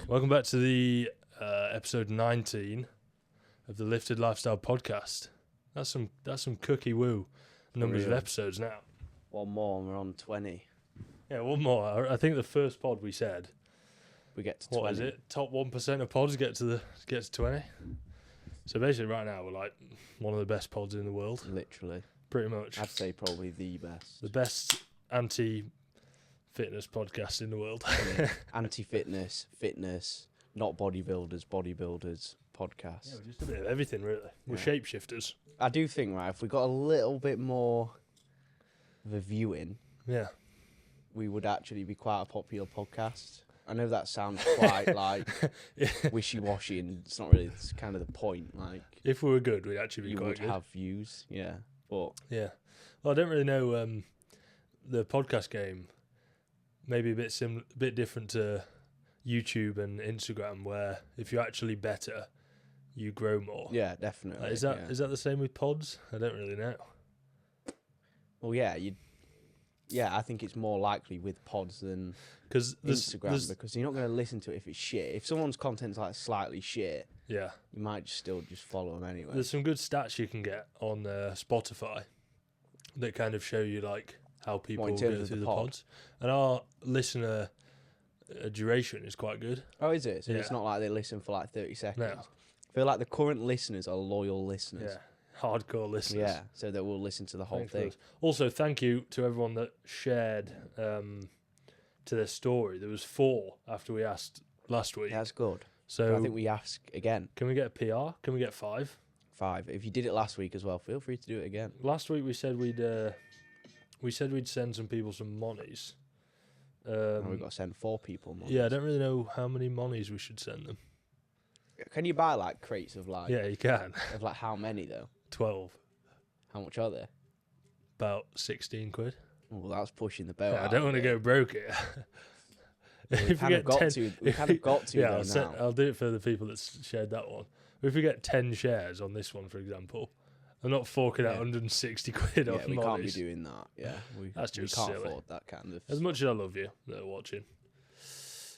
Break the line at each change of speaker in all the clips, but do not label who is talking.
Welcome back to the episode 19 of the Lifted Lifestyle Podcast. That's some cookie woo numbers of episodes now.
One more and we're on 20.
Yeah, one more. I think the first pod we said
We get to 20.
what is it? Top 1% of pods get to 20. So basically, right now we're like one of the best pods in the world.
Literally.
Pretty much.
I'd say probably the best.
The best anti-fitness podcast in the world.
Anti-fitness, fitness, not bodybuilders podcast.
Yeah, we're just a bit of everything, really. We're shapeshifters.
I do think, right, if we got a little bit more of a viewing,
Yeah.
we would actually be quite a popular podcast. I know that sounds quite like wishy-washy, and it's not really. It's kind of the point. Like,
if we were good, we'd actually be
you
quite
would
good.
have views, yeah. But
Yeah. Well, I don't really know the podcast game. Maybe a bit different to YouTube and Instagram, where if you're actually better, you grow more.
yeah, definitely.
Is that the same with pods? I don't really know.
Well, yeah, I think it's more likely with pods than
Because
Instagram, because you're not going to listen to it if it's shit. If someone's content's like slightly shit,
yeah,
you might still just follow them anyway.
there's some good stats you can get on Spotify that kind of show you like how people
in
go
terms of
through
the
the
pod?
pods, and our listener duration is quite good.
Oh, is it? So
Yeah.
it's not like they listen for like 30 seconds.
No.
I feel like the current listeners are loyal listeners.
Yeah, hardcore listeners.
Yeah, so they will listen to the whole
Thanks for
thing.
this. Also, thank you to everyone that shared to their story. There was 4 after we asked last week.
Yeah, that's good.
So
I think we ask again.
can we get a PR? Can we get 5?
5. If you did it last week as well, feel free to do it again.
Last week we said we'd send some people some monies.
And we've got to send 4 people more.
Yeah, I don't really know how many monies we should send them.
Can you buy like crates of like
Yeah, you can.
of like how many though?
12.
How much are there?
About 16 quid.
Oh, that's pushing the boat.
Yeah, I
out
don't
a
want to
bit.
go broke here.
We've kind of got to. We've kind of got to.
Yeah,
though, now.
I'll do it for the people that shared that one. If we get 10 shares on this one, for example, I'm not forking out
Yeah.
160 quid
Yeah,
off
we can't be
monies.
doing that. Yeah,
That's just
we can't
silly.
afford that kind of.
As much as I love you that are watching,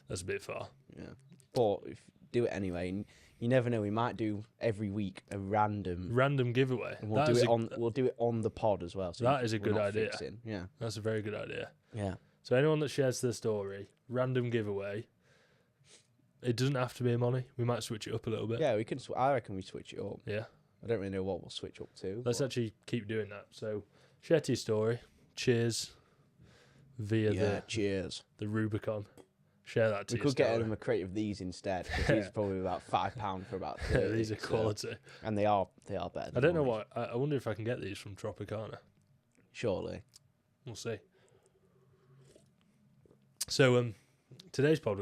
that's a bit far.
Yeah, but if do it anyway. And you never know. We might do every week a random
Giveaway.
and we'll do it on the pod as well. So
That is a
we're
good
not
idea.
fixing. Yeah,
That's a very good idea.
yeah.
So anyone that shares their story, random giveaway. It doesn't have to be a money. We might switch it up a little bit.
Yeah, we can. I reckon we switch it up.
Yeah.
I don't really know what we'll switch up to.
Let's actually keep doing that. So share to your story. Cheers. Via
cheers.
the Rubicon. Share that to
We
your
could
story.
get them a crate of these instead, because these are probably about £5 for about 30.
These are
so-
quality.
and they are better.
I don't know why. I wonder if I can get these from Tropicana.
Surely.
We'll see. So today's pod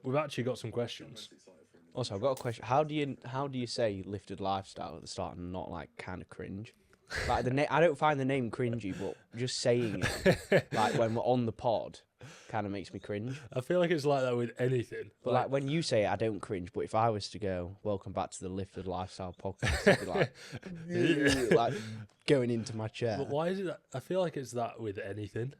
we've actually got some questions.
Also, I've got a question. How do you say lifted lifestyle at the start and not like kind of cringe? Like I don't find the name cringy, but just saying it like when we're on the pod kind of makes me cringe.
I feel like it's like that with anything.
But like when you say it, I don't cringe. But if I was to go, welcome back to the Lifted Lifestyle Podcast, I'd be like, like going into my chair.
But why is it that? I feel like it's that with anything.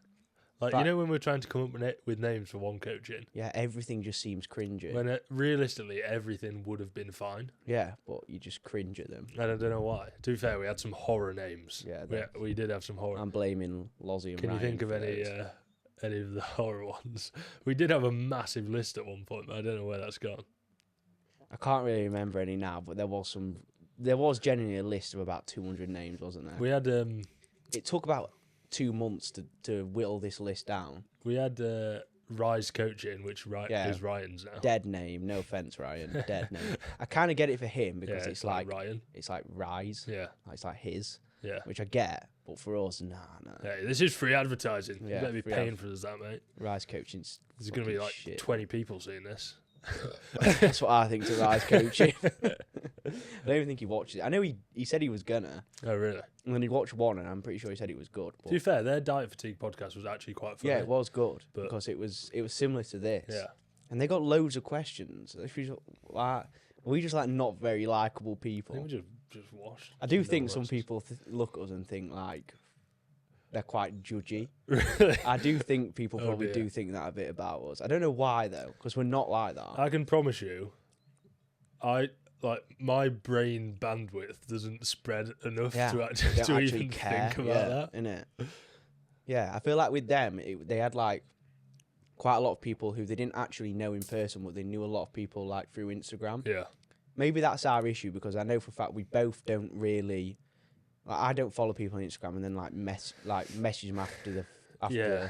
Like,
But-
you know, when we're trying to come up with names for one coaching,
Yeah, everything just seems cringy.
when realistically everything would have been fine.
Yeah, but you just cringe at them.
And I don't know why. To be fair, we had some horror names.
Yeah,
we did have some horror.
I'm blaming Lozzie and
Can you
Ryan
think of
for
any
those.
of the horror ones? We did have a massive list at one point, but I don't know where that's gone.
I can't really remember any now, but there was genuinely a list of about 200 names, wasn't there?
We had
It took about 2 months to whittle this list down.
Rise Coaching, which is Ryan's now.
Dead name, no offense, Ryan. Dead name. I kind of get it for him because
Yeah,
it's like
Ryan.
it's like Rise.
Yeah,
Like, it's like his,
yeah.
which I get, but for us, nah.
Hey, this is free advertising. You
Yeah,
better be
free
paying for us, that, mate.
Rise coaching's
There's going to be like
shit.
20 people seeing this.
That's what I think to Rise coaching. I don't even think he watched it. I know he said he was gonna,
Oh, really?
and then he watched one, and I'm pretty sure he said it was good.
To be
But
fair, their Diet Fatigue podcast was actually quite funny.
yeah, it was good
But-
because it was similar to this.
Yeah.
And they got loads of questions. If you just, like, we just like not very likable
I
people.
think we just washed.
I do
No
think some
worries.
people look at us and think like they're quite judgy.
Really?
I do think people
Oh,
probably
dear.
do think that a bit about us. I don't know why though, because we're not like that.
I can promise you, my brain bandwidth doesn't spread enough
Yeah,
to actually,
don't
to
actually
even
care.
think about that.
Innit? Yeah, I feel like with them, they had like quite a lot of people who they didn't actually know in person, but they knew a lot of people like through Instagram.
Yeah.
Maybe that's our issue because I know for a fact we both don't really. Like, I don't follow people on Instagram and then message them after.
Yeah.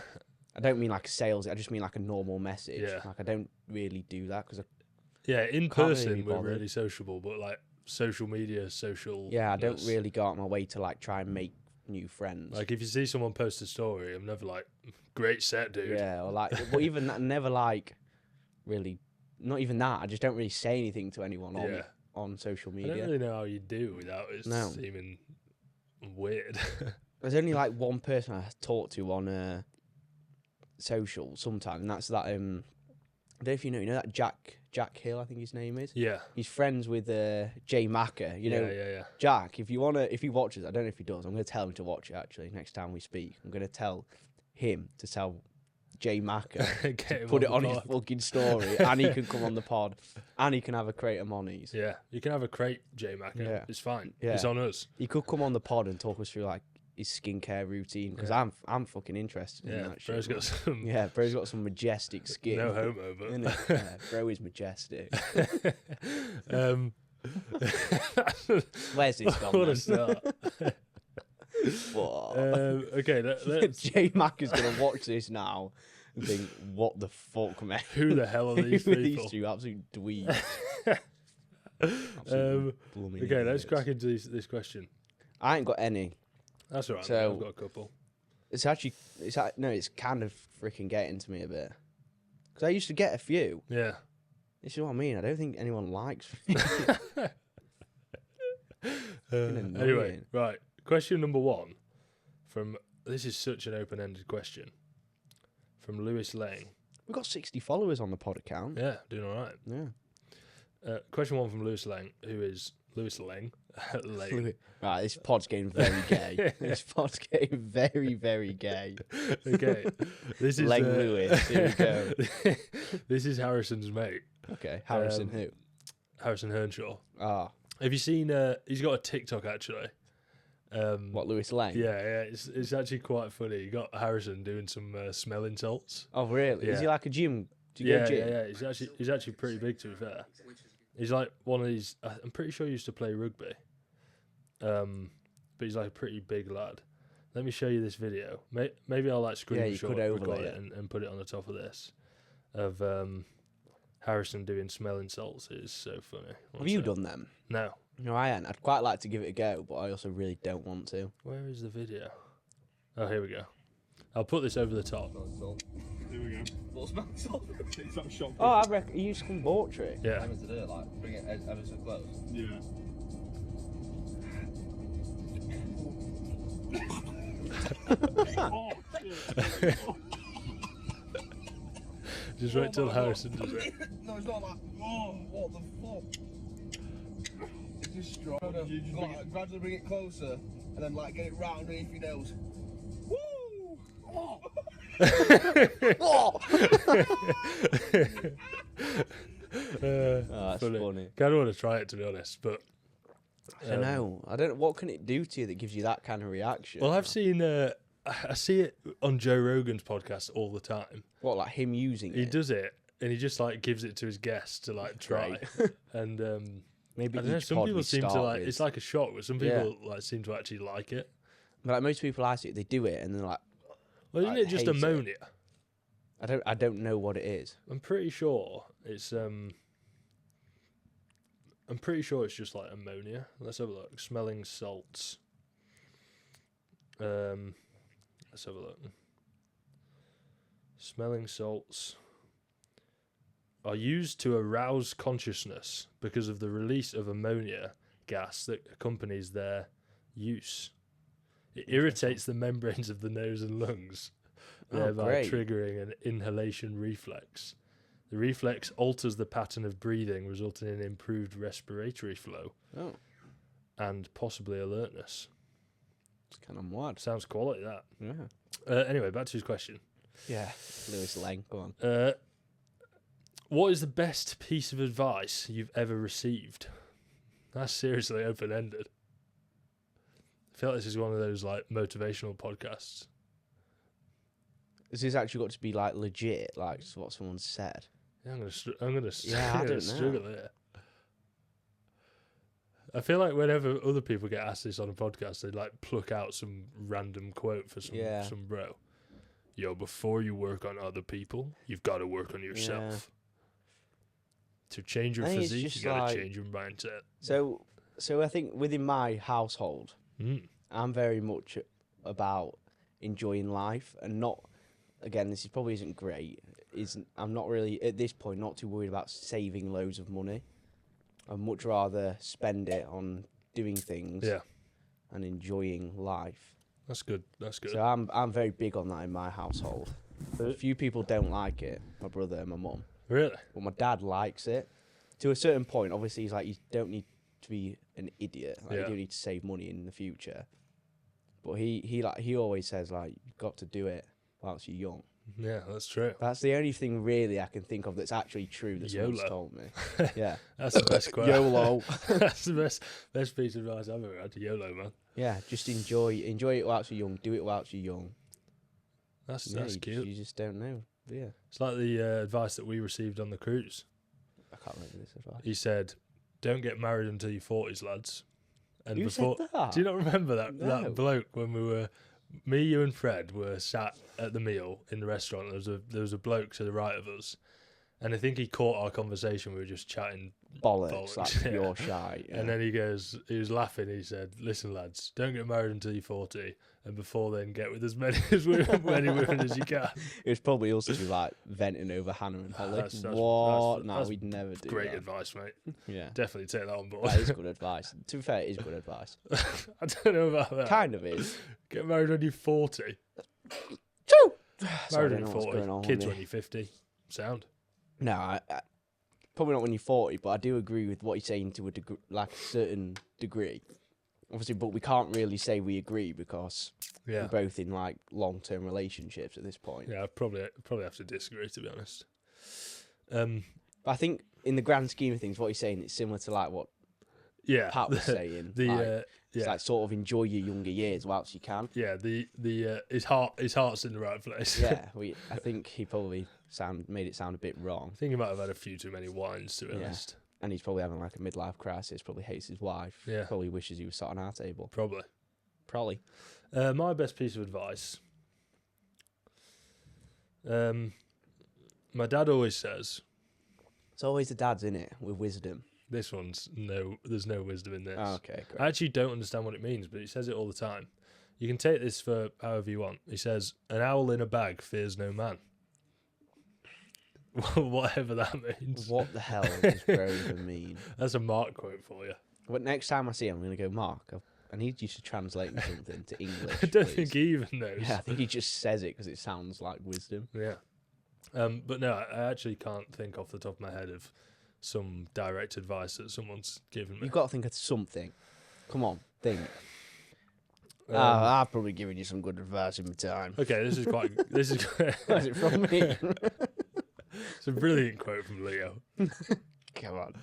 I don't mean like a sales. I just mean like a normal message.
Yeah.
Like I don't really do that because
Yeah, in
Can't really
person
be
we're
bothered.
really sociable, but like social media, social.
I don't really go out my way to like try and make new friends.
Like if you see someone post a story, I'm never like, great set, dude.
Yeah, or like, but even that, never like really. Not even that. I just don't really say anything to anyone on social
I
media.
don't really know how you do without it
No.
seeming weird.
There's only like one person I talk to on social sometimes, and that's that. I don't know if you know that Jack Hill, I think his name is.
Yeah.
He's friends with Jay Macker. You know,
Yeah.
Jack. If he watches, I don't know if he does. I'm going to tell him to watch it. Actually, next time we speak, I'm going to tell him to tell Jay Macker to put it on his fucking story, and he can come on the pod, and he can have a crate of monies.
Yeah, you can have a crate, J Macker.
Yeah.
It's fine.
Yeah.
It's on us.
He could come on the pod and talk us through like his skincare routine because I'm fucking interested in that shit.
Bro's got some.
Yeah, bro's got some majestic skin.
No homo, but
Innit? Yeah, bro is majestic. Where's this gone?
What
then?
a start.
Whoa.
Okay, let's.
J Mac is gonna watch this now and think, "What the fuck, man?
Who the hell are these
Who are
people?
these two absolute dweebs?"
Okay, let's crack into this question.
I ain't got any.
That's all right.
So-
I've got a couple.
It's kind of freaking getting to me a bit because I used to get a few.
Yeah.
This is what I mean. I don't think anyone likes me.
Anyway,
annoying.
right. Question number 1 this is such an open-ended question from Lewis Lang.
We've got 60 followers on the pod account.
Yeah, doing all right.
Yeah.
Question 1 from Lewis Lang, who is Lewis Lang. Lang.
Right, this pod's getting very gay. This pod's getting very, very gay.
Okay, this is
Lang Lewis. Here we go.
This is Harrison's mate,
Okay, Harrison who?
Harrison Hearnshaw.
Ah,
Have you seen? He's got a TikTok actually.
what, Lewis Lang?
Yeah, it's actually quite funny. You got Harrison doing some smelling salts.
Oh, really? Is
Yeah.
he like a gym? Do you
Yeah,
go gym?
yeah. He's actually pretty big, to be fair. He's like one of these. I'm pretty sure he used to play rugby. But he's like a pretty big lad. Let me show you this video. Maybe I'll like screenshot
could
record
overlay
it and put it on the top of this. Of Harrison doing smelling salts. It is so funny.
Have you done them?
No.
No, I ain't. I'd quite like to give it a go, but I also really don't want to.
Where is the video? Oh, here we go. I'll put this over the top.
Here we go. What's my salt? It's that shot.
Oh, I reckon you use some Bortree.
Yeah.
To do it, like, bring it ever so close. Yeah. Oh, shit.
Just wait till Harrison does it.
No, it's not like, oh, what the fuck? It's just strong. You just gradually bring it closer and then like get it right underneath your nose. Woo! Oh.
That's funny.
Kind of want to try it, to be honest, but
I don't know. I don't know. What can it do to you that gives you that kind of reaction?
well, I've seen. I see it on Joe Rogan's podcast all the time.
What, like him using
He
it?
does it, and he just like gives it to his guests to like try. And
Maybe
I don't know.
each
Some
pod
people
we
seem to
start
like.
with.
It's like a shock, but some people like seem to actually like it.
But like most people I see, they do it and they're like,
Well, isn't
I
it just
hate it.
ammonia?
I don't know what it is.
I'm pretty sure it's I'm pretty sure it's just like ammonia. Let's have a look. Smelling salts. Let's have a look. Smelling salts are used to arouse consciousness because of the release of ammonia gas that accompanies their use. It irritates the membranes of the nose and lungs, thereby triggering an inhalation reflex. The reflex alters the pattern of breathing, resulting in improved respiratory flow
Oh.
and possibly alertness.
It's kind of mad.
Sounds quality, that.
Yeah.
Anyway, back to his question.
Yeah. Lewis Lang, go on.
What is the best piece of advice you've ever received? That's seriously open-ended. I feel like this is one of those like motivational podcasts.
Has this actually got to be like legit, like what someone said?
Yeah, I'm gonna
I don't know.
struggle here. I feel like whenever other people get asked this on a podcast, they like pluck out some random quote for some bro. Yo, before you work on other people, you've got to work on yourself.
Yeah.
To change your
I think it's
physique,
just
you got to
like-
change your mindset.
So I think within my household, I'm very much about enjoying life and not. Again, this probably isn't great. I'm not really at this point not too worried about saving loads of money. I'd much rather spend it on doing things and enjoying life.
That's good. That's good.
So I'm very big on that in my household. A few people don't like it. My brother and my mum.
Really?
But my dad likes it. To a certain point, obviously, he's like, you don't need to be an idiot. Like, you do need to save money in the future. But he always says, like, you've got to do it whilst you're young.
Yeah, that's true.
That's the only thing really I can think of that's actually true that someone's told me. Yeah.
That's the best quote.
YOLO.
That's the best piece of advice I've ever had. YOLO, man.
Yeah, just enjoy it whilst you're young. Do it whilst you're young.
That's
You
cute.
just don't know. Yeah.
It's like the advice that we received on the cruise.
I can't remember this advice.
He said, "Don't get married until you're 40s, lads." And
Who said that?
Do you not remember that
No.
that bloke when me, you, and Fred were sat at the meal in the restaurant? There was a bloke to the right of us, and I think he caught our conversation. We were just chatting
Bollocks, like
yeah.
you're shy. Yeah.
And then he was laughing. He said, "Listen, lads, don't get married until you're 40, and before then, get with as many women as you can."
It was probably us two like venting over Hannah and Holly.
That's-
What? No,
that's
we'd never do
Great
that.
advice, mate.
Yeah.
Definitely take that on board.
That is good advice. To be fair, it is good advice.
I don't know about that.
Kind of is.
Get married when you're 40.
Sorry, I
Married
don't
when
know
you're
what's
40.
going on
Kids
with
when
me.
you're 50. Sound.
No, I probably not when you're 40, but I do agree with what you're saying to a degree, like a certain degree. Obviously, but we can't really say we agree because
Yeah.
we're both in like long-term relationships at this point.
Yeah, I probably have to disagree, to be honest.
But I think in the grand scheme of things, what you're saying, it's similar to like what
Yeah.
Pat was saying. It's like sort of enjoy your younger years whilst you can.
Yeah, his heart's in the right place.
Yeah, I think he probably made it sound a bit wrong.
I think he might have had a few too many wines, to be honest.
And he's probably having like a midlife crisis, probably hates his wife.
Yeah.
Probably wishes he was sat on our table.
Probably. My best piece of advice. My dad always says,
It's always the dads, in it, with wisdom.
this one's there's no wisdom in this.
Oh, okay, great.
I actually don't understand what it means, but he says it all the time. You can take this for however you want. He says, "An owl in a bag fears no man." Whatever that means.
What the hell does bro even mean?
That's a Mark quote for you.
But next time I see him, I'm going to go, Mark, I need you to translate something to English.
I don't
please."
think he even knows.
Yeah, I think he just says it because it sounds like wisdom.
Yeah. But no, I actually can't think off the top of my head of some direct advice that someone's given me.
You've got to think of something. Come on, think. I've probably given you some good advice in my time.
Okay, this is
Where's it from me?
It's a brilliant quote from Leo.
Come on.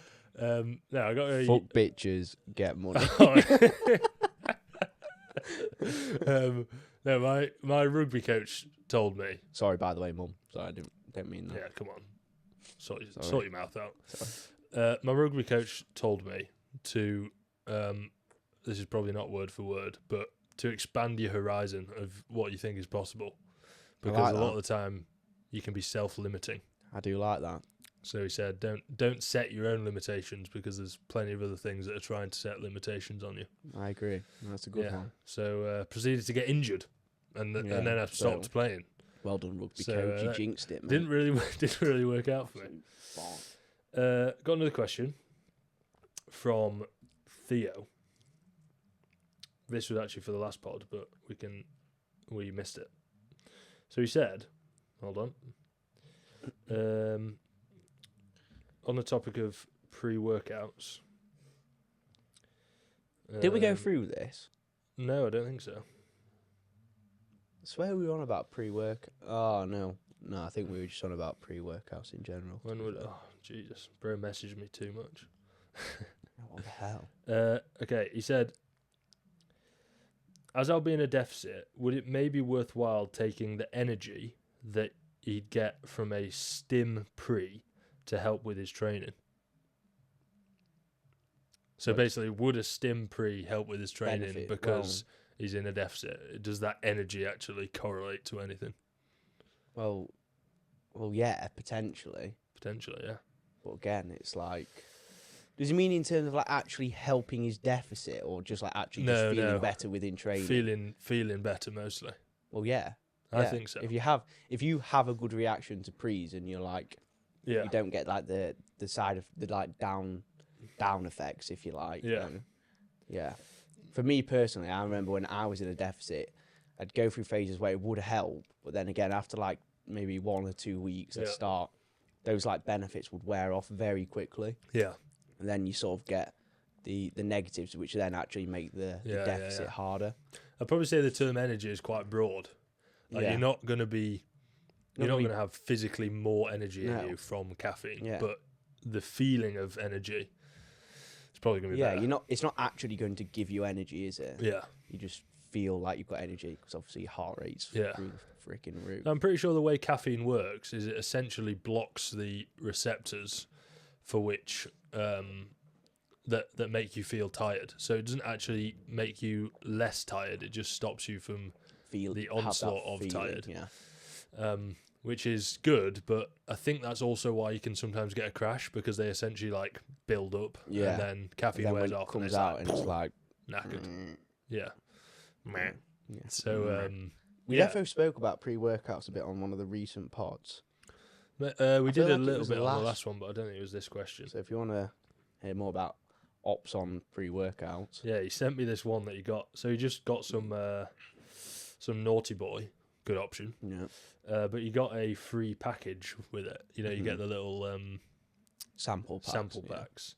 No, I got a
Fuck bitches, get money.
No, my rugby coach told me.
Sorry, by the way, Mum. Sorry, I don't mean that.
Yeah, come on, sort
Sorry.
your mouth out.
Sorry.
My rugby coach told me to. This is probably not word for word, but to expand your horizon of what you think is possible, because
like
a lot
that.
of the time you can be self-limiting.
I do like that.
So he said, don't set your own limitations, because there's plenty of other things that are trying to set limitations on you.
I agree. That's a good one.
So proceeded to get injured, and then I
so-
stopped playing.
Well done, rugby
So,
coach. You jinxed it, man.
Didn't really work out for me. Got another question from Theo. This was actually for the last pod, but we missed it. So he said, hold on. On the topic of pre-workouts.
Did we go through this?
No, I don't think so.
swear we were on about pre-work. Oh, no. No, I think we were just on about pre-workouts in general.
When would? Oh, Jesus, bro, messaged me too much.
What the hell?
Okay, he said, as I'll be in a deficit, would it maybe worthwhile taking the energy that he'd get from a stim pre to help with his training? So basically, would a stim pre help with his training
Benefit,
because he's in a deficit? Does that energy actually correlate to anything?
Well, yeah, potentially.
Potentially, yeah.
But again, it's like, does he mean in terms of like actually helping his deficit, or just like actually just feeling better within training?
Feeling better mostly.
Well, yeah.
I think so.
If you have a good reaction to pre's and you're like, you don't get like the side of the like down effects, if you like.
Yeah.
Yeah. For me personally, I remember when I was in a deficit, I'd go through phases where it would help, but then again, after like maybe 1 or 2 weeks at start, those like benefits would wear off very quickly.
Yeah.
And then you sort of get the negatives, which then actually make the deficit harder.
I'd probably say the term energy is quite broad. Like you're not going to be, you're not going to have physically more energy in you from caffeine, but the feeling of energy is probably going to be better.
It's not actually going to give you energy, is it?
Yeah.
You just feel like you've got energy because obviously your heart rate's through the freaking roof.
I'm pretty sure the way caffeine works is it essentially blocks the receptors for which that make you feel tired. So it doesn't actually make you less tired. It just stops you from the onslaught of tired.
Yeah.
Which is good, but I think that's also why you can sometimes get a crash, because they essentially like build up and then caffeine wears off
and it comes out and it's like
knackered. Yeah.
Yeah.
So
we definitely spoke about pre-workouts a bit on one of the recent pods.
We did a little bit on the last one, but I don't think it was this question.
So if you want to hear more about ops on pre-workouts,
he sent me this one that he got. So he just got some Naughty Boy, good option.
Yeah.
But you got a free package with it. You know, you get the little
sample packs.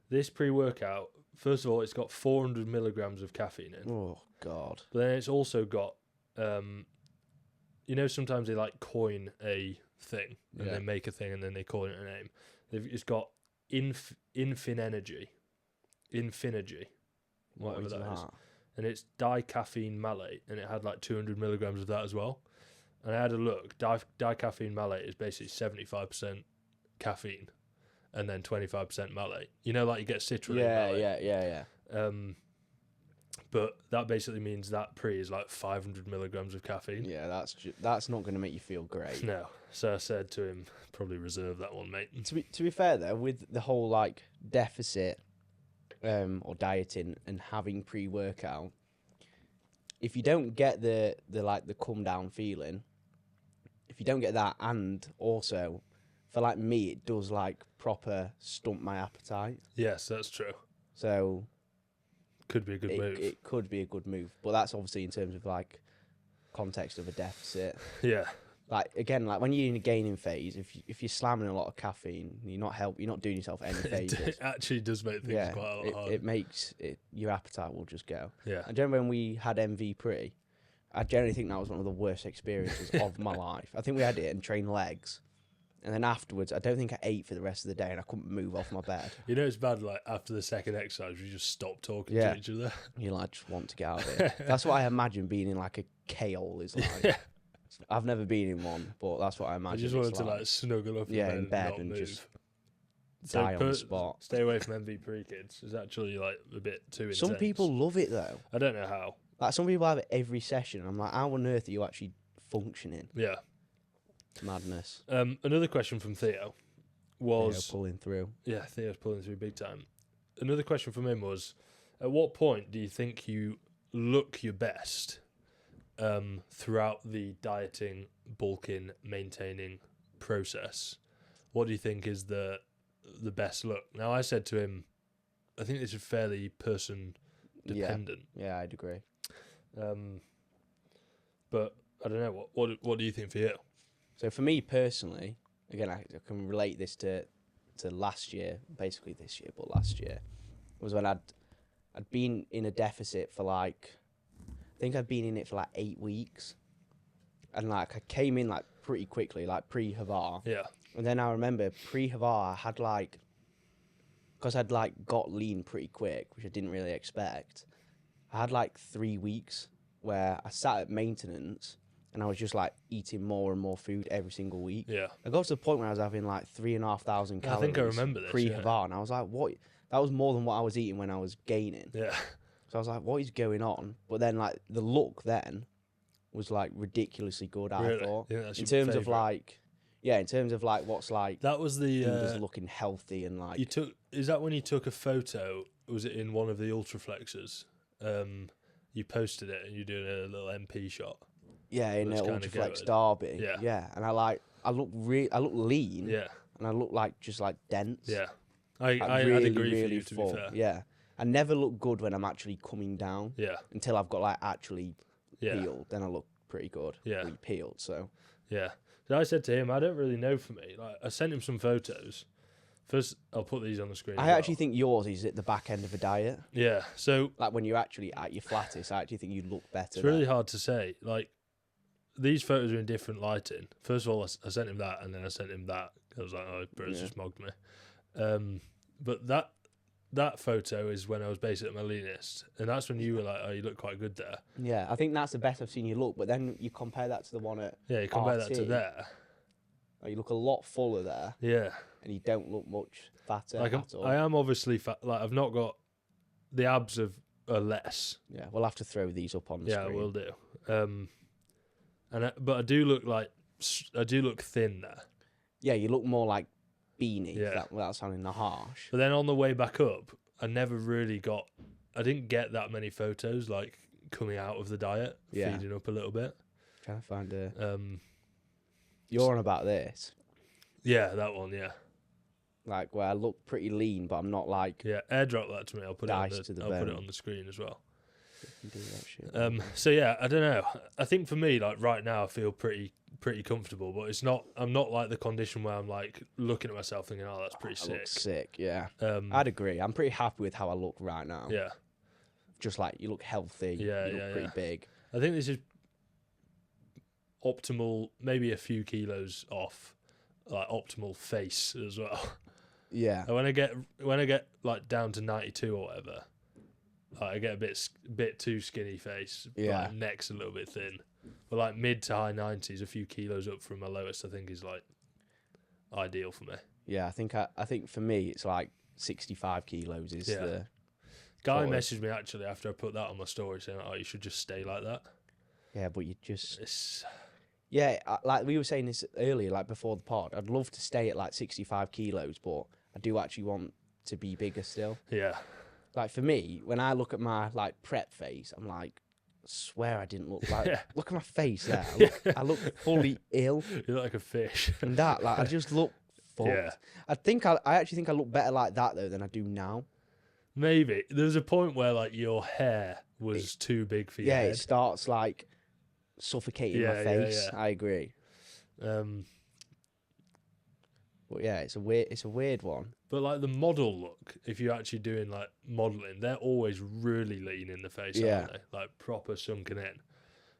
This pre-workout, first of all, it's got 400 milligrams of caffeine in.
Oh God!
But then it's also got, you know, sometimes they like coin a thing and they make a thing and then they call it a name. It's got Infinergy, whatever that is, and it's dicaffeine malate, and it had like 200 milligrams of that as well. And I had a look. Dicaffeine malate is basically 75% caffeine, and then 25% malate. You know, like you get citrulline.
Yeah.
But that basically means that pre is like 500 milligrams of caffeine.
Yeah, that's not going to make you feel great.
No. So I said to him, probably reserve that one, mate.
To be fair though, with the whole like deficit or dieting and having pre-workout, if you don't get the come down feeling, if you don't get that, and also for like me, it does like proper stump my appetite.
Yes, that's true.
So
could be a good move.
It could be a good move, but that's obviously in terms of like context of a deficit.
Yeah.
Like again, like when you're in a gaining phase, if you're slamming a lot of caffeine, you're not doing yourself any favors.
It actually does make things quite a lot harder.
It makes your appetite will just go.
Yeah.
And generally when we had MV pre, I generally think that was one of the worst experiences of my life. I think we had it and trained legs. And then afterwards, I don't think I ate for the rest of the day, and I couldn't move off my bed.
You know, it's bad, like, after the second exercise, we just stop talking to each other.
You like, just want to get out of it. That's what I imagine being in, like, a K-hole is like.
Yeah.
I've never been in one, but that's what I imagine.
I just wanted to, like, snuggle up
in bed and just die on the spot.
Stay away from MV pre, kids. It's actually, like, a bit too intense.
Some people love it, though.
I don't know how.
Like, some people have it every session. I'm like, how on earth are you actually functioning?
Yeah.
Madness.
Another question from Theo was...
Theo pulling through.
Yeah, Theo's pulling through big time. Another question from him was, at what point do you think you look your best throughout the dieting, bulking, maintaining process? What do you think is the best look? Now, I said to him, I think this is fairly person dependent.
Yeah, I'd agree.
But I don't know, what do you think for you?
So for me personally, again, I can relate this to last year, basically this year, but last year was when I'd been in a deficit for like, I think I'd been in it for like 8 weeks, and like I came in like pretty quickly, like pre-Havar.
Yeah.
And then I remember pre-Havar I had like, because I'd like got lean pretty quick, which I didn't really expect. I had like 3 weeks where I sat at maintenance and I was just like eating more and more food every single week.
Yeah.
I got to the point where I was having like 3,500 calories.
I think I remember this.
Pre-Havar, and I was like, what? That was more than what I was eating when I was gaining.
Yeah.
So I was like, what is going on? But then like the look then was like ridiculously good,
Really?
I thought.
Yeah, that's
In
your
terms of
favourite.
like, yeah, in terms of like what's like
That was the.
just looking healthy and like.
You took. Is that when you took a photo? Was it in one of the Ultraflexes? You posted it and you're doing a little MP shot.
Yeah, in
Let's
the
kinda go
Ultraflex
with-
Derby.
Yeah.
Yeah, and I look lean.
Yeah.
And I look like just like dense.
Yeah.
Like,
I'd
really,
agree
really
for you, to
full.
be fair.
Yeah, I never look good when I'm actually coming down
Yeah.
until I've got like actually
Yeah.
peeled. Then I look pretty good.
Yeah.
Peeled. So
Yeah. So I said to him, I don't really know for me. Like, I sent him some photos. First, I'll put these on the screen.
I
as well.
actually think yours is at the back end of a diet.
Yeah. So
Like when you're actually at your flattest, I actually think you look better.
it's really hard to say. Like, these photos are in different lighting. First of all, I sent him that, and then I sent him that. I was like, oh, Bruce just mogged me. But that photo is when I was basically at my leanest, and that's when you were like, oh, you look quite good there.
Yeah, I think that's the best I've seen you look. But then you compare that to the one at
Yeah, you compare that to
RT.
there.
You look a lot fuller there,
Yeah.
and you don't look much fatter
Like,
at all.
I am obviously fat. Like, I've not got the abs are less.
Yeah, we'll have to throw these up on the
Yeah,
screen.
we'll do. But I do look thin there.
Yeah, you look more like beanie.
Yeah.
Without sounding harsh.
But then on the way back up, I didn't get that many photos like coming out of the diet,
Yeah.
feeding up a little bit.
Trying to find a.
Um,
You're on about this,
yeah, that one, yeah,
like where I look pretty lean, but I'm not like.
yeah. Airdrop that to me. I'll put it on
Dice to the
I'll put it
bone.
on the screen as well.
You can do that shit.
So yeah, I don't know. I think for me, like right now, I feel pretty comfortable, but it's not. I'm not like the condition where I'm like looking at myself thinking, "Oh, that's pretty
I
sick."
look sick, yeah.
Um,
I'd agree. I'm pretty happy with how I look right now.
yeah,
Just like you look healthy.
Yeah,
you look
yeah,
pretty
yeah.
big.
I think this is optimal. Maybe a few kilos off, like optimal face as well.
Yeah.
And when I get like down to 92 or whatever, like, I get a bit too skinny face.
Yeah.
Like, neck's a little bit thin. But like mid to high 90s, a few kilos up from my lowest, I think is like ideal for me.
Yeah, I think for me it's like 65 kilos is
Yeah.
the.
Guy
Forward.
messaged me actually after I put that on my story saying, "Oh, you should just stay like that."
Yeah, but you just.
It's
Yeah, like we were saying this earlier, like before the pod, I'd love to stay at like 65 kilos, but I do actually want to be bigger still.
yeah,
Like for me, when I look at my like prep face, I'm like, I swear I didn't look like.
Yeah.
Look at my face there. I look fully ill,
you look like a fish.
and that like I just look fucked.
Yeah.
I actually think I look better like that though than I do now.
Maybe there's a point where like your hair was too big for your
Yeah,
head.
it starts like suffocating my
Yeah, yeah,
face.
yeah.
I agree. But yeah, it's a weird one.
But like the model look, if you're actually doing like modeling, they're always really lean in the face,
Yeah.
aren't they? Like proper sunken in.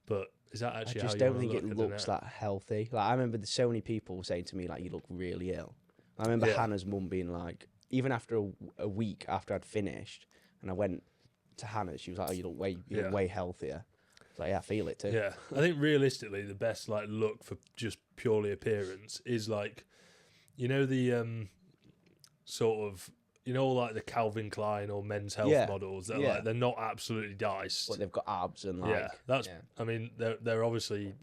But is that
I
actually
just
how you
don't
wanna
think it
look? I don't
looks
know.
that healthy. Like I remember there's so many people saying to me like, "You look really ill." I remember
Yeah.
Hannah's mum being like, even after a week after I'd finished, and I went to Hannah, she was like, "Oh, you look way healthier." I was like, "Yeah, I feel it too."
Yeah, I think realistically the best like look for just purely appearance is like, you know, the sort of, you know, like the Calvin Klein or Men's Health
Yeah,
models that
yeah.
like they're not absolutely diced.
But they've got abs and like.
Yeah, that's.
yeah.
I mean, they obviously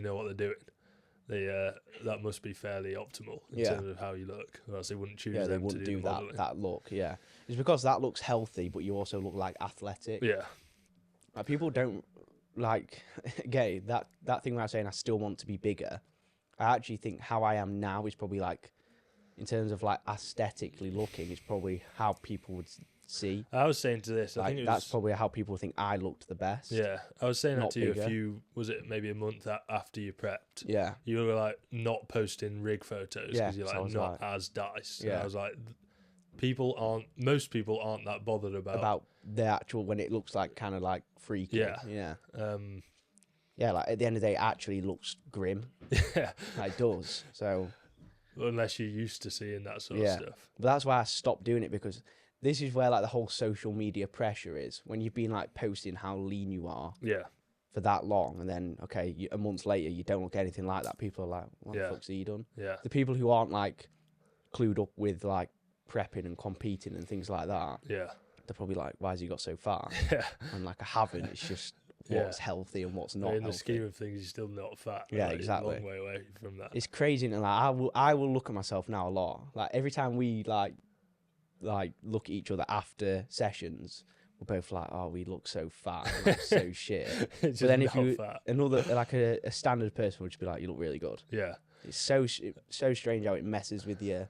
know what they're doing. That must be fairly optimal in
Yeah.
terms of how you look, or else they wouldn't choose
Yeah, they
them
wouldn't
to do
do
the modelling.
that look. Yeah, it's because that looks healthy, but you also look like athletic.
Yeah,
Like people don't like. Again, that thing where I'm saying I still want to be bigger. I actually think how I am now is probably like, in terms of like aesthetically looking, is probably how people would see.
I was saying to this. I
Like
think it
that's
was.
probably how people think I looked the best.
Yeah, I was saying that
not
to you
bigger.
was it maybe a month after you prepped?
Yeah.
You were like not posting rig photos because
Yeah,
you're
so I
like
was
not
like-
as diced.
Yeah.
And I was like, most people aren't that bothered about.
About the actual when it looks like kind of like freaky.
Yeah.
Yeah. yeah, like at the end of the day, it actually looks grim.
Yeah.
Like, it does. So
Unless you're used to seeing that sort
yeah,
of stuff.
but that's why I stopped doing it, because this is where like the whole social media pressure is. When you've been like posting how lean you are
Yeah.
for that long, and then a month later you don't look anything like that. People are like, "What
Yeah.
the fuck's he done?"
Yeah.
The people who aren't like clued up with like prepping and competing and things like that,
Yeah.
they're probably like, "Why has he got so fat?"
Yeah.
And like, I haven't. It's just what's healthy and what's not
In the
healthy.
scheme of things, you're still not fat.
Yeah,
like,
exactly.
You're a long way away from that.
It's crazy, and like I will look at myself now a lot. Like every time we like look at each other after sessions, we're both like, "Oh, we look so fat, and, like, so shit."
It's
But then
just
if
not
you
fat.
another like a standard person would just be like, "You look really good."
Yeah.
It's so strange how it messes with your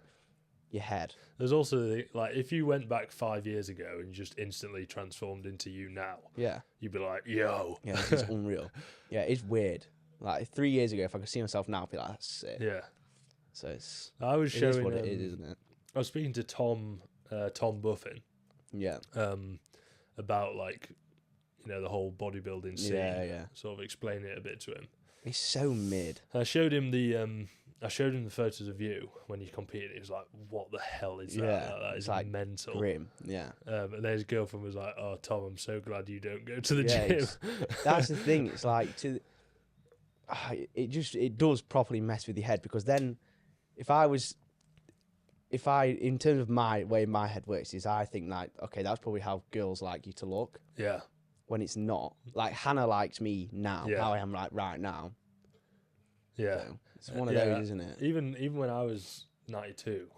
head.
There's also like if you went back 5 years ago and just instantly transformed into you now,
Yeah,
you'd be like, yo.
yeah, it's unreal. Yeah, it's weird. Like 3 years ago, if I could see myself now, I'd be like, "That's sick."
Yeah.
So it's
I was
it
showing
is what it is, isn't it?
I was speaking to Tom Buffin
Yeah,
about like the whole bodybuilding scene.
yeah.
Sort of explaining it a bit to him.
It's so mid.
I showed him the photos of you when you competed. He was like, "What the hell is that?
Yeah,
That
it's
is
like
mental."
Grim. Yeah.
And then his girlfriend was like, "Oh, Tom, I'm so glad you don't go to the
Yeah,
gym."
That's the thing. It's like it does properly mess with your head, because then if I in terms of my way my head works is I think like, okay, that's probably how girls like you to look,
Yeah.
when it's not. Like Hannah likes me now,
Yeah.
how I am like right now.
Yeah.
So it's one of
Yeah.
those, isn't it?
Even when I was 92,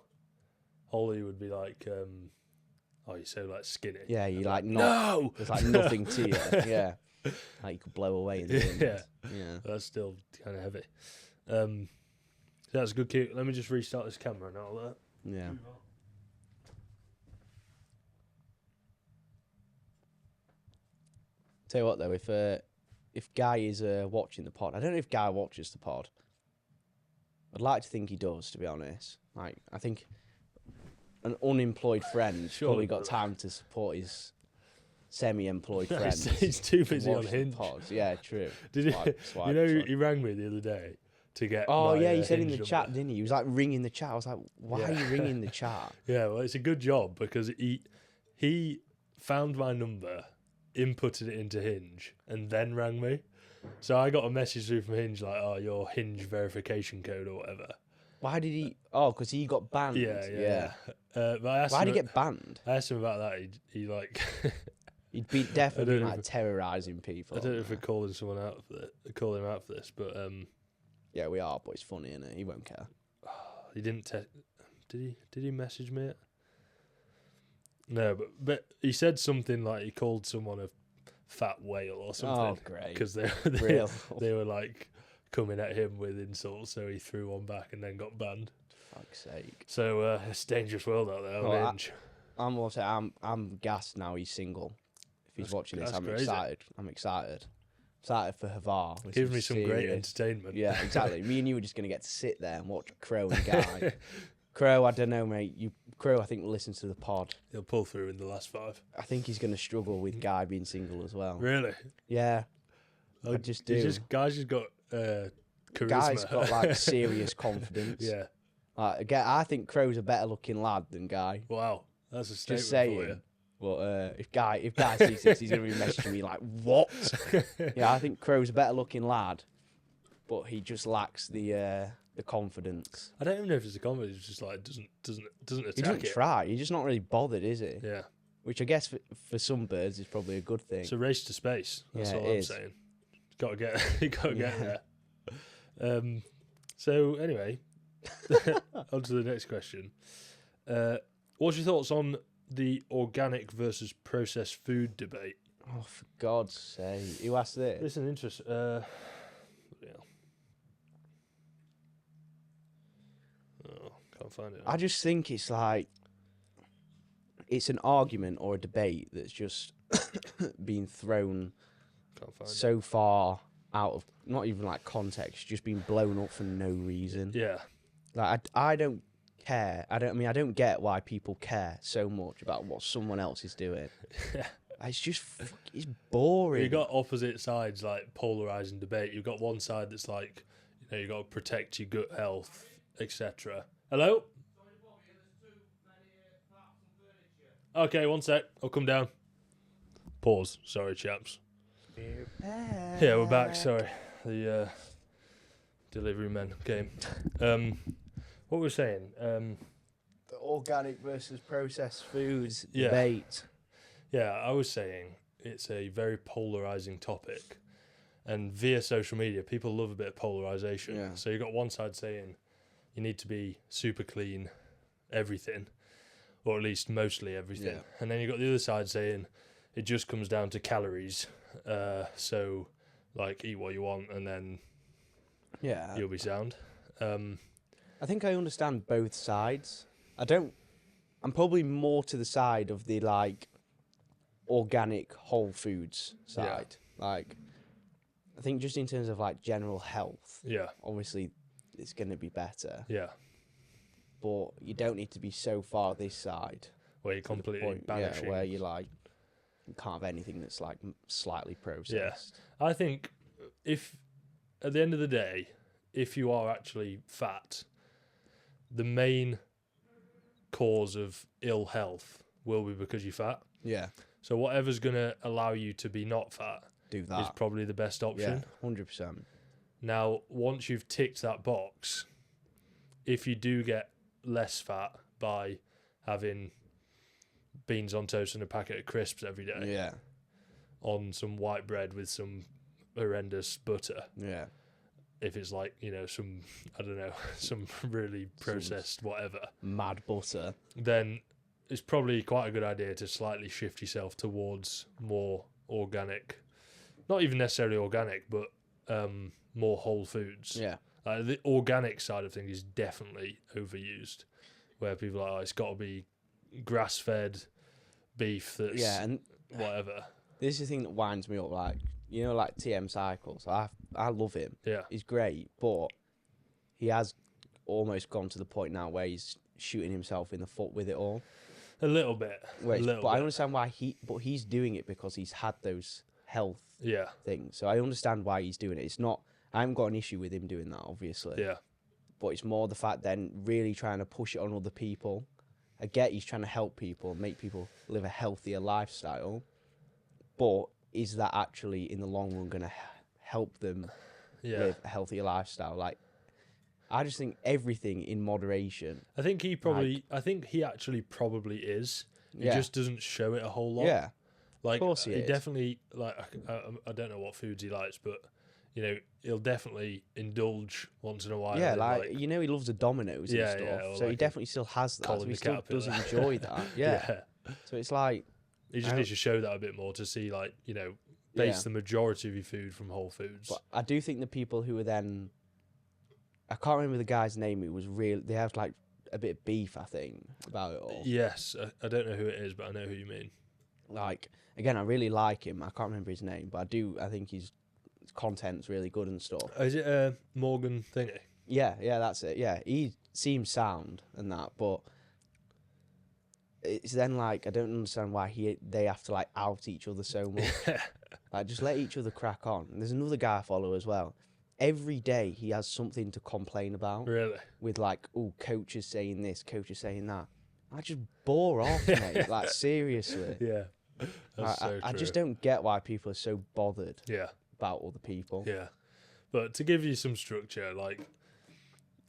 Holly would be like, "Oh, you're so like skinny."
Yeah, you like not.
No.
There's like nothing to you. Yeah, like you could blow away in the wind.
Yeah.
Yeah.
That's still kind of heavy. That's a good cue. Let me just restart this camera and all that.
Yeah. Tell you what though, if Guy is watching the pod, I don't know if Guy watches the pod. I'd like to think he does, to be honest. Like, I think an unemployed friend
Surely
probably got
not.
time to support his semi-employed
No,
friends.
he's too
to
busy on
watch the
Hinge.
pods. Yeah, true.
Did you?
Swipe,
You know,
swipe.
he rang me the other day to get.
Oh
my,
yeah, he said in
Hinge
the chat,
number.
didn't he? He was like ringing the chat. I was like, why are you
Yeah.
ringing the chat?
Yeah, well, it's a good job because he found my number, inputted it into Hinge, and then rang me. So I got a message through from Hinge like, "Oh, your Hinge verification code or whatever."
Why did he? Oh, because he got banned.
Yeah. But I asked
Why
him.
did he get banned?
I asked him about that. He like.
He'd be definitely
don't know
like terrorizing people.
I don't know if we're calling someone out for calling him out for this, but
Yeah, we are, but it's funny, innit? He won't care.
he didn't. Did he message me? No, but he said something like he called someone a fat whale or something.
Oh, great.
Because they
Real.
they were like coming at him with insults, so he threw one back and then got banned.
Fuck's sake.
So it's a dangerous world out there on
Well,
Hinge.
I'm gassed now. He's single. If he's watching this,
that's
I'm
crazy.
excited. I'm excited for Havar. with
Give me some great
serious-
entertainment.
Yeah, exactly. Me and you are just gonna get to sit there and watch Crow and Guy. Crow, I don't know, mate. Crow, I think, listens to the pod.
He'll pull through in the last 5.
I think he's gonna struggle with Guy being single as well.
Really?
Yeah, I just do.
Guys just got charisma.
Guy's got like serious confidence.
Yeah.
Again, I think Crow's a better looking lad than Guy.
Wow. That's a statement
Just
for you.
saying. But if Guy sees this, he's gonna be messaging me like, "What?" Yeah, I think Crow's a better looking lad, but he just lacks the confidence.
I don't even know if it's a comedy. It's just like doesn't attack
He doesn't
it.
try. He's just not really bothered, is he?
Yeah.
Which I guess for some birds is probably a good thing.
It's a race to space. That's
Yeah,
all
it
I'm
is.
saying. Got to get. You got to get
Yeah.
there. So anyway, on to the next question. What's your thoughts on the organic versus processed food debate?
Oh, for God's sake! Who asked this?
It's an interest. Yeah. Oh, can't find it.
I just think it's like it's an argument or a debate that's just been thrown
Can't find it.
so far out of not even like context, just being blown up for no reason.
Yeah.
Like I don't care. I don't get why people care so much about what someone else is doing. It's just it's boring.
You got opposite sides, like polarizing debate. You've got one side that's like, you got to protect your gut health, etc. Hello? Okay, one sec. I'll come down. Pause. Sorry, chaps.
We're back.
Yeah, we're back. Sorry, the delivery men came. What were we saying?
The organic versus processed foods
Yeah.
debate.
Yeah, I was saying it's a very polarizing topic, and via social media, people love a bit of polarization.
Yeah.
So you got one side saying you need to be super clean, everything, or at least mostly everything,
Yeah.
and then you got the other side saying it just comes down to calories. So like eat what you want, and then
Yeah.
you'll be sound.
I think I understand both sides. I'm probably more to the side of the like organic whole foods side. Like I think just in terms of like general health,
Yeah,
obviously it's going to be better,
yeah.
but you don't need to be so far this side
Where you're
to the
completely
point,
banishing.
where you like you can't have anything that's like slightly processed.
I think if at the end of the day, if you are actually fat, the main cause of ill health will be because you're fat.
Yeah,
So whatever's going to allow you to be not fat
do
is
that.
probably the best option.
Yeah, 100%.
Now, once you've ticked that box, if you do get less fat by having beans on toast and a packet of crisps every day
Yeah,
on some white bread with some horrendous butter,
yeah,
if it's like, some, I don't know, some really processed whatever,
mad butter.
then it's probably quite a good idea to slightly shift yourself towards more organic, not even necessarily organic, but more whole foods.
Yeah,
The organic side of things is definitely overused, where people are, it's got to be grass-fed beef that's
and
whatever.
this is the thing that winds me up. Like like TM Cycles. I love him.
Yeah,
He's great, but he has almost gone to the point now where he's shooting himself in the foot with it all.
a little bit.
I understand why he's doing it because he's had those health
Yeah,
things. So I understand why he's doing it. It's not. I haven't got an issue with him doing that, obviously.
yeah,
But it's more the fact then really trying to push it on other people. I get he's trying to help people and make people live a healthier lifestyle, but is that actually in the long run going to help them
yeah.
live a healthier lifestyle? Like, I just think everything in moderation.
I think he actually probably is. He
Yeah.
just doesn't show it a whole lot.
Yeah,
Like,
course he is.
definitely, like, I don't know what foods he likes, but, he'll definitely indulge once in a while.
yeah,
in,
like he loves the Dominoes
Yeah,
and stuff,
yeah, or
so he
like
definitely still has that. So
Colin
he
the
still does
Caterpillar.
enjoy that. Yeah. So it's like,
He just
I
needs to show that a bit more to see, like, base
Yeah.
the majority of your food from whole foods.
but I do think the people who were then, I can't remember the guy's name. Who was real. They had like a bit of beef, I think, about it all.
Yes, I don't know who it is, but I know who you mean.
Like again, I really like him. I can't remember his name, but I do. I think his content's really good and stuff.
Is it Morgan thingy?
Yeah, that's it. Yeah, he seems sound and that, but it's then like I don't understand why they have to like out each other so much. Like just let each other crack on. And there's another guy I follow as well. Every day he has something to complain about.
Really?
With like, oh, coach is saying this, coach is saying that. I just bore off, mate. Like seriously.
Yeah. That's so
I
true.
just don't get why people are so bothered
Yeah.
about other people.
Yeah. But to give you some structure, like,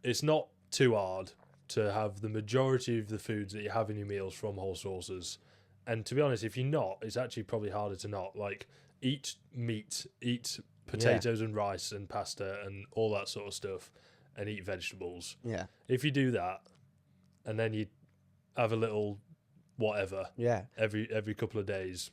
it's not too hard to have the majority of the foods that you have in your meals from whole sources. And to be honest, if you're not, it's actually probably harder to not. Like, eat meat, eat potatoes and rice and pasta and all that sort of stuff, and eat vegetables.
Yeah.
If you do that, and then you have a little whatever
Yeah.
every couple of days,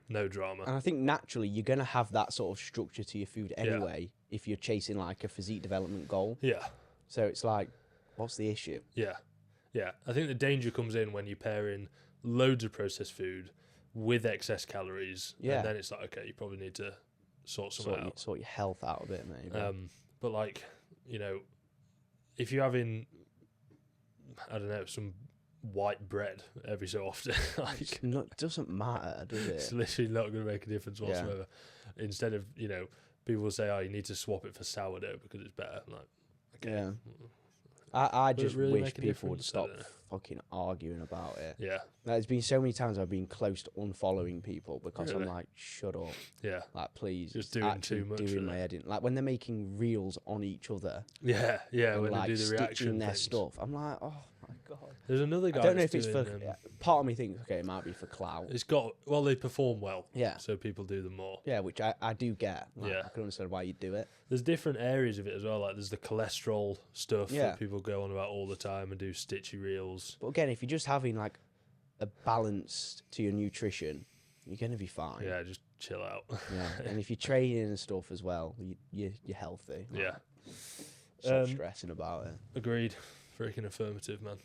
no drama.
And I think naturally you're going to have that sort of structure to your food anyway if you're chasing like a physique development goal.
Yeah.
So it's like, what's the issue?
Yeah. Yeah. I think the danger comes in when you pair in loads of processed food with excess calories.
Yeah.
And then it's like, okay, you probably need to sort something out.
Sort your health out of it, maybe.
But like, if you're having, I don't know, some white bread every so often. Like,
It's not, doesn't matter, does
it's
it?
literally not going to make a difference
Yeah.
whatsoever. Instead of, people will say, "Oh, you need to swap it for sourdough because it's better." I'm like, okay,
Yeah. I
Would it
just
really
wish
make a
people would
difference? I
stop
don't know.
fucking arguing about it.
yeah,
Like, there's been so many times I've been close to unfollowing people because
Really?
I'm like, shut up.
yeah,
Like, please.
Just
it's
doing
actually
too much
doing
with
my
it.
head in. Like, when they're making reels on each other
yeah.
and,
When
like,
they do the
stitching
reaction
their
things.
stuff, I'm like, oh, my God.
There's another guy.
I don't know
that's
if it's
doing,
for... part of me thinks, okay, it might be for clout.
It's got they perform well.
Yeah.
So people do them more.
Yeah, which I do get. Like,
Yeah.
I can understand why you do it.
There's different areas of it as well. Like there's the cholesterol stuff
Yeah.
that people go on about all the time and do stitchy reels.
But again, if you're just having, like, a balance to your nutrition, you're going to be fine.
Yeah, just chill out.
Yeah. And if you're training and stuff as well, you're healthy. Like,
Yeah.
Stop stressing about it.
Agreed. Freaking affirmative, man.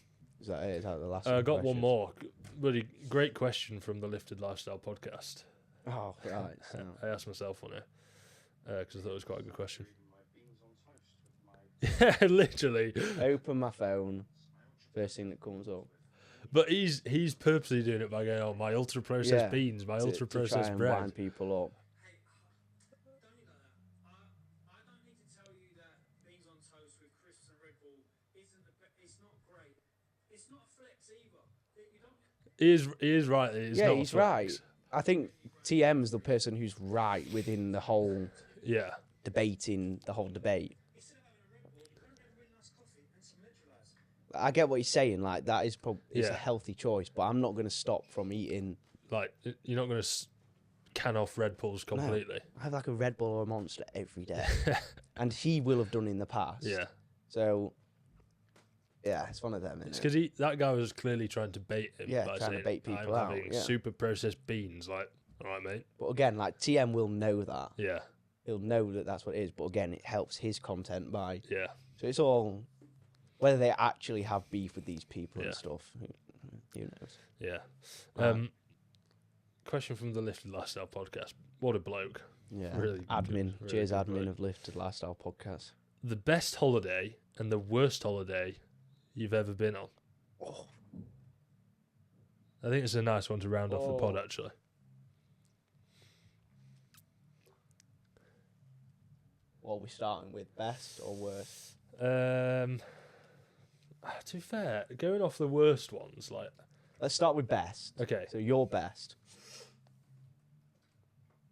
Is that it? Is that the last
I got one
questions?
more. Bloody great question from the Lifted Lifestyle podcast.
Oh, right. So.
I asked myself one here because I thought it was quite a good question. Yeah, literally.
Open my phone. First thing that comes up.
But he's purposely doing it by going, "Oh, my ultra processed
Yeah,
beans, my ultra
to try
processed
and
bread."
wind people up.
I don't need to tell you that beans on toast with crisps and Red Bull it's not great. It's not flex either. You don't.
He is right. It's
Yeah,
not
he's
flex.
right. I think TM's the person who's right within the whole
Yeah,
debating the whole debate.
Instead of having a Red Bull, you can have a really nice coffee and some electrolytes.
I get what he's saying. Like, that is it's a
Yeah.
healthy choice, but I'm not going to stop from eating.
like you're not going to can off Red Bulls completely.
I have like a Red Bull or a Monster every day, and he will have done in the past.
Yeah,
So, yeah, it's one of them.
it's
Isn't it?
because that guy was clearly trying to bait him.
Yeah,
by
trying to
saying,
bait people
I'm
out,
having
yeah.
super processed beans. Like, all right, mate.
But again, like, TM will know that.
Yeah,
He'll know that that's what it is. But again, it helps his content by.
yeah,
So it's all whether they actually have beef with these people
Yeah.
and stuff. Who knows?
yeah.
Right.
Question from the Lifted Lifestyle podcast. What a bloke.
Yeah.
Really
admin.
good, really
Cheers,
good
admin
bloke.
of Lifted Lifestyle Podcast.
The best holiday and the worst holiday you've ever been on.
Oh.
I think it's a nice one to round off the pod, actually.
What are we starting with? Best or worst?
To be fair, going off the worst ones, like,
Let's start with best.
okay,
So your best.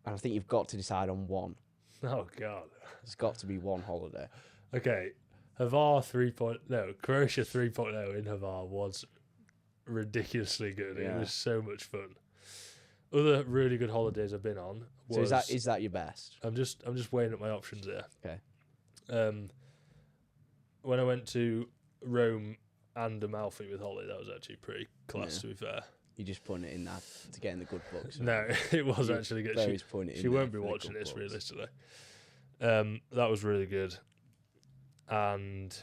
And I think you've got to decide on one.
oh god,
It's got to be one holiday.
okay, Croatia 3.0 in Hvar was ridiculously good. It
Yeah.
was so much fun. Other really good holidays I've been on was
So is that your best?
I'm just weighing up my options here.
Okay.
When I went to Rome and Amalfi with Holly, that was actually pretty class.
Yeah.
To be fair,
You're just putting it in that to get in the good books.
no, it was
You're
actually good.
always putting it in
She
there
won't be
for the
watching
good
this
books.
realistically. That was really good, and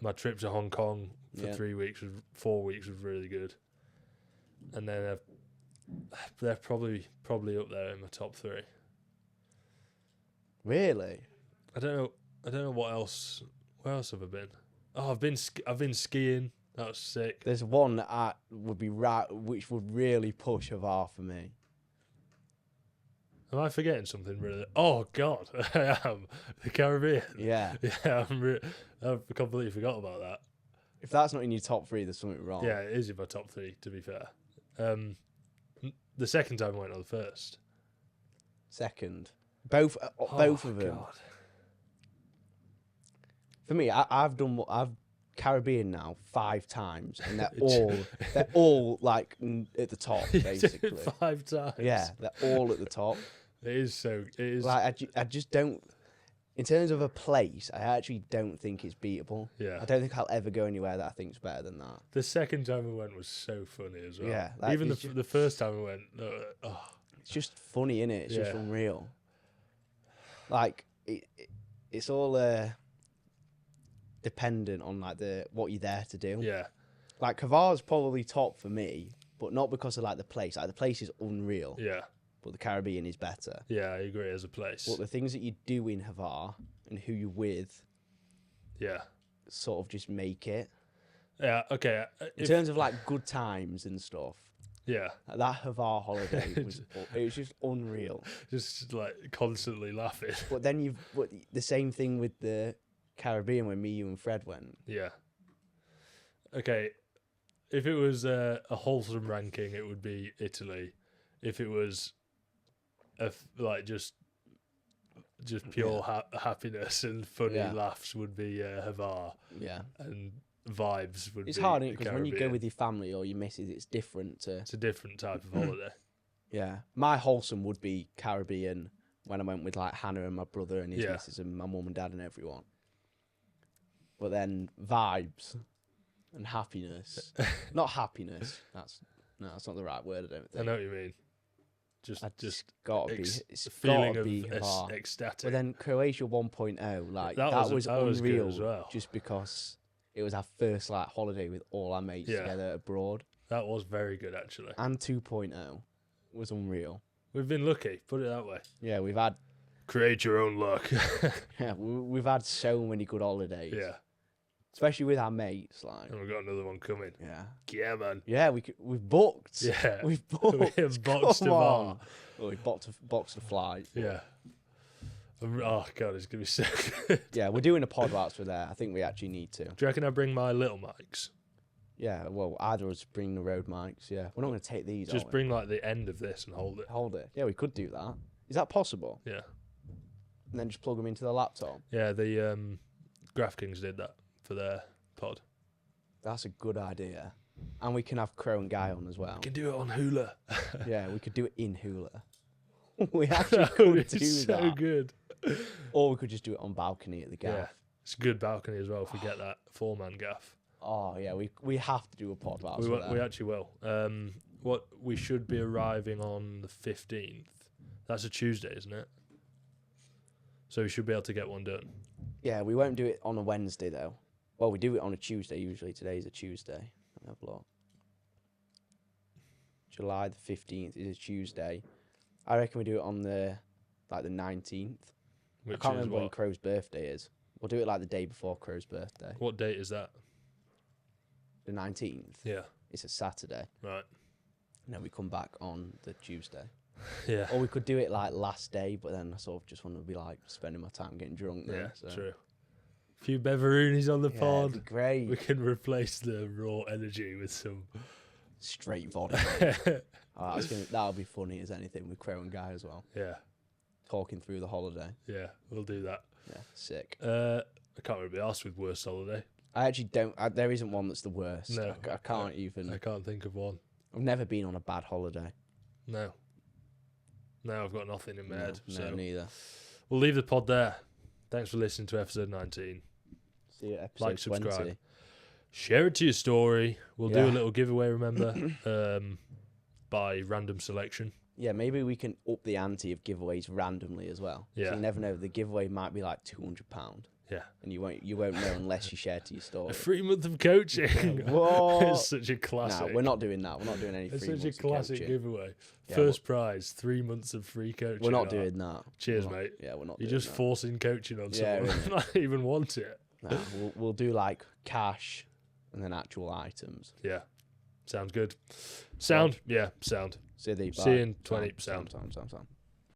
my trip to Hong Kong for
Yeah.
4 weeks was really good, and then they're probably up there in my top 3.
Really?
I don't know what else. Where else have I been? Oh, I've been skiing. That was sick.
There's one that would be which would really push Hvar for me.
Am I forgetting something really? Oh God, I am. The Caribbean.
Yeah.
Yeah, I've completely forgot about that.
If that's not in your top 3, there's something wrong.
Yeah, it is in my top 3. To be fair, the second time I went, or the first.
Second. Both of them.
God.
For me, I've Caribbean now 5 times, and they're all like at the top basically.
5 times.
Yeah, they're all at the top.
It is.
Like I just don't. In terms of a place, I actually don't think it's beatable.
Yeah.
I don't think I'll ever go anywhere that I think's better than that.
The second time we went was so funny as well.
Yeah, like,
Even
it's
the first time we went.
It's just funny, innit? It's just
Yeah.
unreal. Like it's all dependent on like what you're there to do.
Yeah.
Like Hvar's probably top for me, but not because of like the place. Like the place is unreal,
Yeah.
but the Caribbean is better.
Yeah, I agree as a place.
But the things that you do in Hvar and who you're with
Yeah.
sort of just make it.
Yeah, okay.
In terms of like good times and stuff,
Yeah,
that Havar holiday was it was just unreal.
just like constantly laughing.
But then the same thing with the Caribbean when me, you, and Fred went.
Yeah. Okay, if it was a wholesome ranking, it would be Italy. If it was like just pure happiness and funny laughs, would be Havar.
Yeah.
And vibes would
It's
be
hard
the
because when you go
Caribbean.
with your family or your missus, it's different to.
It's a different type of holiday.
Yeah. My wholesome would be Caribbean when I went with like Hannah and my brother and his
Yeah.
missus and my mum and dad and everyone. But then vibes and happiness. Not happiness. That's not the right word, I don't
I
think.
know what you mean. Just
gotta be it's
feeling
gotta
of
be Havar.
ecstatic.
But then Croatia 1.0, like
That
that
was
was
good
unreal
as well.
just because it was our first like holiday with all our mates together abroad.
That was very good actually.
And 2.0 was unreal.
We've been lucky, put it that way.
Yeah, we've had
Create your own luck.
we've had so many good holidays.
Yeah.
Especially with our mates, like.
And we've got another one coming.
Yeah.
Yeah, man.
Yeah, we've booked.
Yeah.
We've booked.
We have boxed
Come
a
on.
bar.
Well, we boxed a flight.
Yeah. Oh god, it's gonna be so good.
Yeah, we're doing a pod whilst we're there. I think we actually need to.
Do you reckon I bring my little mics?
Yeah, well, either of us bring the road mics. Yeah, we're not going to take these.
Just bring like the end of this and hold it.
Hold it. Yeah, we could do that. Is that possible?
Yeah.
And then just plug them into the laptop.
Yeah, the GraphKings did that for their pod.
That's a good idea. And we can have Crow and Guy on as well.
We can do it on Hula.
Yeah, we could do it in Hula. We actually
That
could
would
do
be so
that.
good.
Or we could just do it on balcony at the gaff.
Yeah. It's a good balcony as well if we get that 4-man gaff.
Oh yeah, we have to do a pod whilst
We,
we're there.
we actually will. What we should be arriving on the 15th. That's a Tuesday, isn't it? So we should be able to get one done.
Yeah, we won't do it on a Wednesday though. Well, we do it on a Tuesday usually. Today's a Tuesday. Let me have a look. July the 15th is a Tuesday. I reckon we do it on the 19th.
Which
I can't
is
remember when
what?
Crow's birthday is. We'll do it like the day before Crow's birthday.
What date is that?
The 19th.
Yeah.
It's a Saturday.
Right.
And then we come back on the Tuesday.
Yeah.
Or we could do it like last day, but then I sort of just want to be like spending my time getting drunk.
Yeah,
Then, so.
true. A few beveroonies on the
Yeah,
pod.
it'd be great.
We can replace the raw energy with some.
Straight vodka. Oh, that'll be funny as anything with Crow and Guy as well.
Yeah.
Talking through the holiday.
Yeah, we'll do that.
Yeah, sick.
I can't really be asked with worst holiday.
I actually don't. There isn't one that's the worst.
No,
I can't even.
I can't think of one.
I've never been on a bad holiday.
No. No, I've got nothing in my head.
No,
So
neither.
we'll leave the pod there. Thanks for listening to episode 19.
See you at episode
Like, subscribe.
20.
Share it to your story. We'll do a
Yeah.
little giveaway, remember, by random selection.
Yeah, maybe we can up the ante of giveaways randomly as well.
Yeah.
So you never know. The giveaway might be like £200,
Yeah.
and you won't know unless you share to your story.
A free month of coaching.
What?
It's such a classic.
No, we're not doing that. We're not doing any
It's
free
such a
months of
classic
coaching.
giveaway.
Yeah,
First prize, 3 months of free coaching.
We're not
Oh,
doing that.
Cheers,
We're not-
mate.
Yeah, we're not
You're
doing
just
that.
forcing coaching on
Yeah,
someone
really.
not even want it.
No, we'll do like cash and then actual items.
Yeah. Sounds good. Sound? Yeah, sound.
See you,
See you in 20.
Sound.